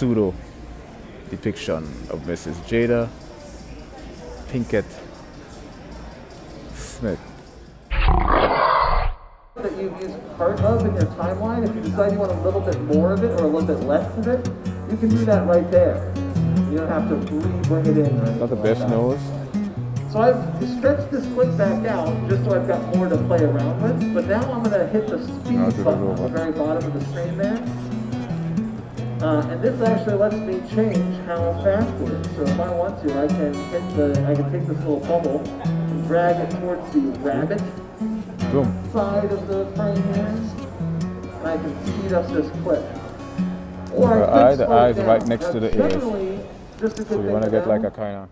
pseudo depiction of Mrs. Jada Pinkett Smith. That you've used part of in your timeline, if you decide you want a little bit more of it or a little bit less of it, you can do that right there. You don't have to bring it in. Or not the best nose. So I've stretched this clip back out just so I've got more to play around with, but now I'm going to hit the speed button at the very bottom of the screen there. And this actually lets me change how fast it is. So if I want to, I can take this little bubble and drag it towards the rabbit side of the frame here, and I can speed up this clip. Or the eye is right next to the ears. Just a good so you want to get like a kind of